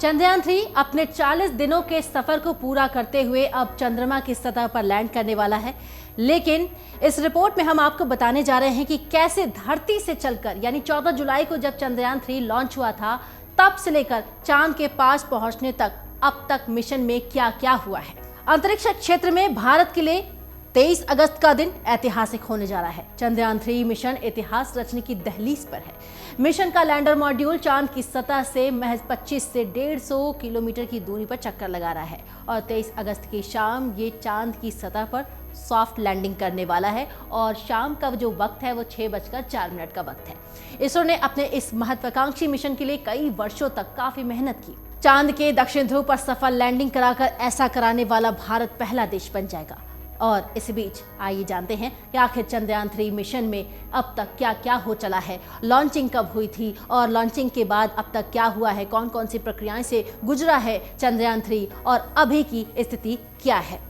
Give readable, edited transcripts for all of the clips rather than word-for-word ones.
चंद्रयान 3 अपने 40 दिनों के सफर को पूरा करते हुए अब चंद्रमा की सतह पर लैंड करने वाला है। लेकिन इस रिपोर्ट में हम आपको बताने जा रहे हैं कि कैसे धरती से चलकर यानी 14 जुलाई को जब चंद्रयान 3 लॉन्च हुआ था तब से लेकर चांद के पास पहुंचने तक अब तक मिशन में क्या क्या हुआ है। अंतरिक्ष क्षेत्र में भारत के लिए 23 अगस्त का दिन ऐतिहासिक होने जा रहा है। चंद्रयान 3 मिशन इतिहास रचने की दहलीज पर है। मिशन का लैंडर मॉड्यूल चांद की सतह से महज 25 से 150 किलोमीटर की दूरी पर चक्कर लगा रहा है और 23 अगस्त की शाम ये चांद की सतह पर सॉफ्ट लैंडिंग करने वाला है और शाम का जो वक्त है वो 6:04 का वक्त है। इसरो ने अपने इस महत्वाकांक्षी मिशन के लिए कई वर्षों तक काफी मेहनत की। चांद के दक्षिण ध्रुव पर सफल लैंडिंग कराकर ऐसा कराने वाला भारत पहला देश बन जाएगा। और इस बीच आइए जानते हैं कि आखिर चंद्रयान 3 मिशन में अब तक क्या क्या हो चला है, लॉन्चिंग कब हुई थी और लॉन्चिंग के बाद अब तक क्या हुआ है, कौन कौन सी प्रक्रियाएं से गुजरा है चंद्रयान 3 और अभी की स्थिति क्या है।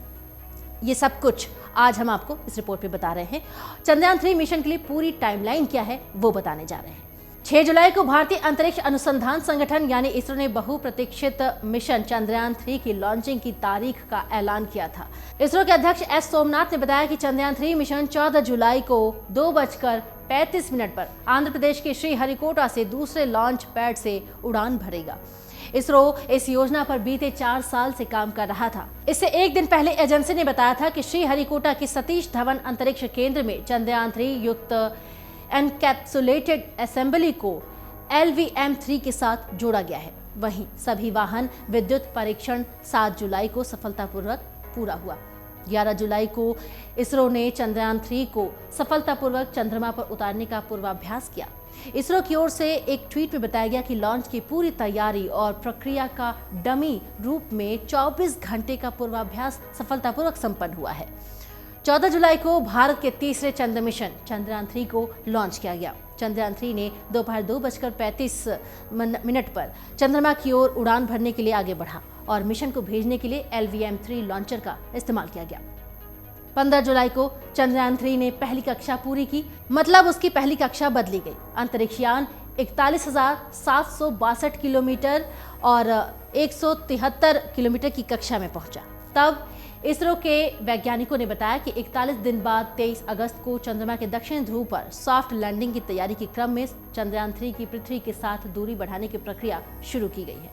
ये सब कुछ आज हम आपको इस रिपोर्ट में बता रहे हैं। चंद्रयान 3 मिशन के लिए पूरी टाइमलाइन क्या है वो बताने जा रहे हैं। 6 जुलाई को भारतीय अंतरिक्ष अनुसंधान संगठन यानी इसरो ने बहुप्रतीक्षित मिशन चंद्रयान 3 की लॉन्चिंग की तारीख का ऐलान किया था। इसरो के अध्यक्ष एस सोमनाथ ने बताया कि चंद्रयान 3 मिशन 14 जुलाई को 2:35 पर आंध्र प्रदेश के श्रीहरिकोटा से दूसरे लॉन्च पैड से उड़ान भरेगा। इसरो इस योजना पर बीते 4 साल से काम कर रहा था। इससे एक दिन पहले एजेंसी ने बताया था कि श्रीहरिकोटा के सतीश धवन अंतरिक्ष केंद्र में चंद्रयान 3 युक्त एनकैप्सुलेटेड असेंबली को LVM-3 के साथ जोड़ा गया है। वहीं सभी वाहन विद्युत परीक्षण 7 जुलाई को सफलतापूर्वक पूरा हुआ। 11 जुलाई को इसरो ने चंद्रयान 3 को सफलतापूर्वक चंद्रमा पर उतारने का पूर्वाभ्यास किया। इसरो की ओर से एक ट्वीट में बताया गया कि लॉन्च की पूरी तैयारी और प्रक्रिया का डमी रूप में 24 घंटे का पूर्वाभ्यास सफलतापूर्वक संपन्न हुआ है। 14 जुलाई को भारत के तीसरे चंद्र मिशन चंद्रयान 3 को लॉन्च किया गया। चंद्रयान 3 ने दोपहर 2:35 पर चंद्रमा की ओर उड़ान भरने के लिए आगे बढ़ा और मिशन को भेजने के लिए LVM-3 लॉन्चर का इस्तेमाल किया गया। 15 जुलाई को चंद्रयान 3 ने पहली कक्षा पूरी की, मतलब उसकी पहली कक्षा बदली गई। अंतरिक्ष यान 41,762 किलोमीटर और 173 किलोमीटर की कक्षा में पहुंचा। तब इसरो के वैज्ञानिकों ने बताया कि 41 दिन बाद 23 अगस्त को चंद्रमा के दक्षिण ध्रुव पर सॉफ्ट लैंडिंग की तैयारी के क्रम में चंद्रयान 3 की पृथ्वी के साथ दूरी बढ़ाने की प्रक्रिया शुरू की गई है।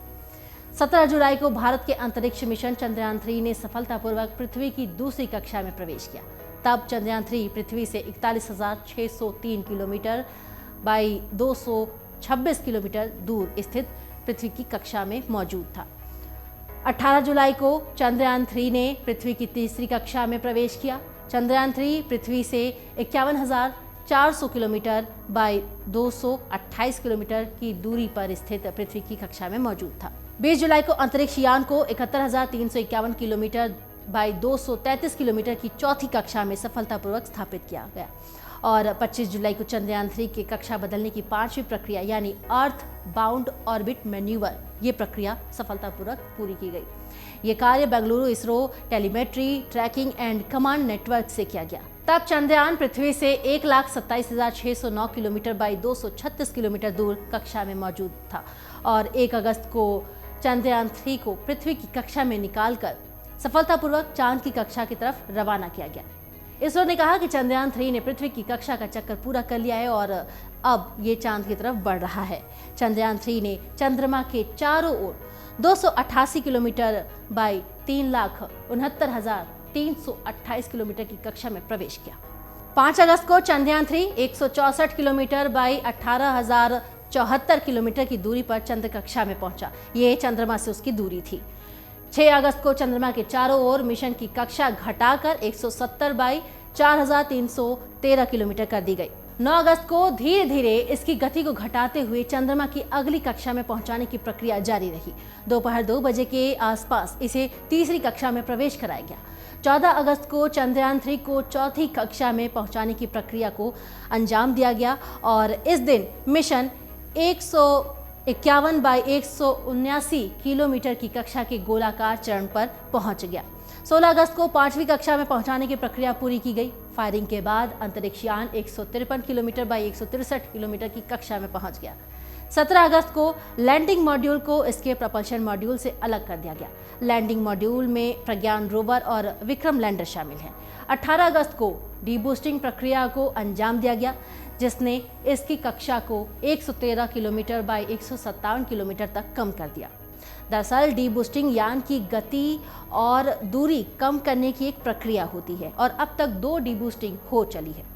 17 जुलाई को भारत के अंतरिक्ष मिशन चंद्रयान 3 ने सफलतापूर्वक पृथ्वी की दूसरी कक्षा में प्रवेश किया। तब चंद्रयान 3 पृथ्वी से 41,603 किलोमीटर बाई 226 किलोमीटर दूर स्थित पृथ्वी की कक्षा में मौजूद था। 18 जुलाई को चंद्रयान 3 ने पृथ्वी की तीसरी कक्षा में प्रवेश किया। चंद्रयान 3 पृथ्वी से 51,400 किलोमीटर बाई 228 किलोमीटर की दूरी पर स्थित पृथ्वी की कक्षा में मौजूद था। 20 जुलाई को अंतरिक्ष यान को 71,351 किलोमीटर बाई 233 किलोमीटर की चौथी कक्षा में सफलतापूर्वक स्थापित किया गया और 25 जुलाई को चंद्रयान 3 की कक्षा बदलने की 5वीं प्रक्रिया यानी अर्थ बाउंड ऑर्बिट मैन्यूवर ये प्रक्रिया सफलतापूर्वक पूरी की गई। ये कार्य Bengaluru ISRO telemetry tracking and command network से किया गया। तब चंद्रयान पृथ्वी से 1,27,609 किलोमीटर बाई 236 किलोमीटर दूर कक्षा में मौजूद था और 1 अगस्त को चंद्रयान 3 को पृथ्वी की कक्षा में निकालकर सफलतापूर्वक चांद की कक्षा की तरफ रवाना किया गया। इसरो ने कहा कि चंद्रयान 3 ने पृथ्वी की कक्षा का चक्कर पूरा कर लिया है और अब ये चांद की तरफ बढ़ रहा है। चंद्रयान 3 ने चंद्रमा के चारों ओर 288 किलोमीटर बाई 3,69,328 किलोमीटर की कक्षा में प्रवेश किया। 5 अगस्त को चंद्रयान 3 164 किलोमीटर बाई 18,074 किलोमीटर की दूरी पर चंद्र कक्षा में पहुंचा। ये चंद्रमा से उसकी दूरी थी। 6 अगस्त को चंद्रमा के चारों ओर मिशन की कक्षा घटाकर 170 बाई 4,313 किलोमीटर कर दी गई। 9 अगस्त को धीरे धीरे इसकी गति को घटाते हुए चंद्रमा की अगली कक्षा में पहुंचाने की प्रक्रिया जारी रही। दोपहर 2 बजे के आसपास इसे तीसरी कक्षा में प्रवेश कराया गया। 14 अगस्त को चंद्रयान 3 को चौथी कक्षा में पहुंचाने की प्रक्रिया को अंजाम दिया गया और इस दिन मिशन 151 बाई 179 किलोमीटर की कक्षा के गोलाकार चरण पर पहुंच गया। 16 अगस्त को 5वीं कक्षा में पहुंचाने की प्रक्रिया पूरी की गई। फायरिंग के बाद अंतरिक्ष यान 153 किलोमीटर बाई 163 किलोमीटर की कक्षा में पहुंच गया। 17 अगस्त को लैंडिंग मॉड्यूल को इसके propulsion मॉड्यूल से अलग कर दिया गया। लैंडिंग मॉड्यूल में प्रज्ञान रोवर और विक्रम लैंडर शामिल हैं। 18 अगस्त को डीबूस्टिंग प्रक्रिया को अंजाम दिया गया, जिसने इसकी कक्षा को 113 किलोमीटर बाय 157 किलोमीटर तक कम कर दिया। दरअसल डीबूस्टिंग यान की गति और दूरी कम करने की एक प्रक्रिया होती है और अब तक 2 डीबूस्टिंग हो चली है।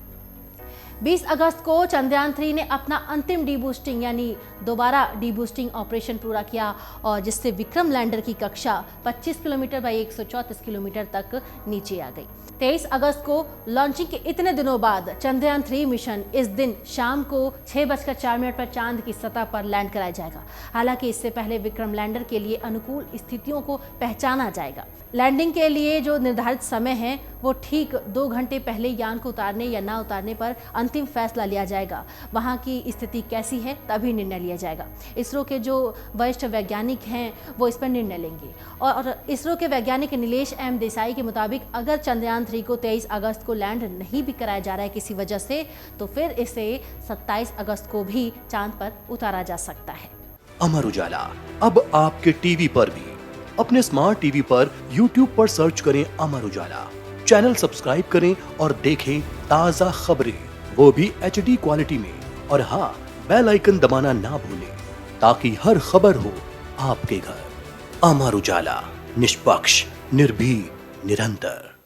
20 अगस्त को चंद्रयान 3 ने अपना अंतिम डीबूस्टिंग यानी दोबारा डीबूस्टिंग ऑपरेशन पूरा किया और जिससे विक्रम लैंडर की कक्षा 25 किलोमीटर बाय 134 किलोमीटर तक नीचे आ गई। 23 अगस्त को लॉन्चिंग के इतने दिनों बाद चंद्रयान 3 मिशन इस दिन शाम को 6:04 पर चांद की सतह पर लैंड कराया जाएगा। हालांकि इससे पहले विक्रम लैंडर के लिए अनुकूल स्थितियों को पहचाना जाएगा। लैंडिंग के लिए जो निर्धारित समय है वो ठीक 2 घंटे पहले यान को उतारने या ना उतारने पर अंतिम फैसला लिया जाएगा। वहां की स्थिति कैसी है तभी निर्णय लिया जाएगा। इसरो के जो वरिष्ठ वैज्ञानिक हैं वो इस पर निर्णय लेंगे और इसरो के वैज्ञानिक नीलेश एम देसाई के मुताबिक अगर चंद्रयान 3 को 23 अगस्त को लैंड नहीं भी कराया जा रहा है किसी वजह से, तो फिर इसे 27 अगस्त को भी चांद पर उतारा जा सकता है। अमर उजाला अब आपके टीवी पर भी। अपने स्मार्ट टीवी पर YouTube पर सर्च करें अमर उजाला, चैनल सब्सक्राइब करें और देखें ताजा खबरें, वो भी HD क्वालिटी में। और हाँ, बेल आइकन दबाना ना भूलें ताकि हर खबर हो आपके घर। अमर उजाला, निष्पक्ष, निर्भीक, निरंतर।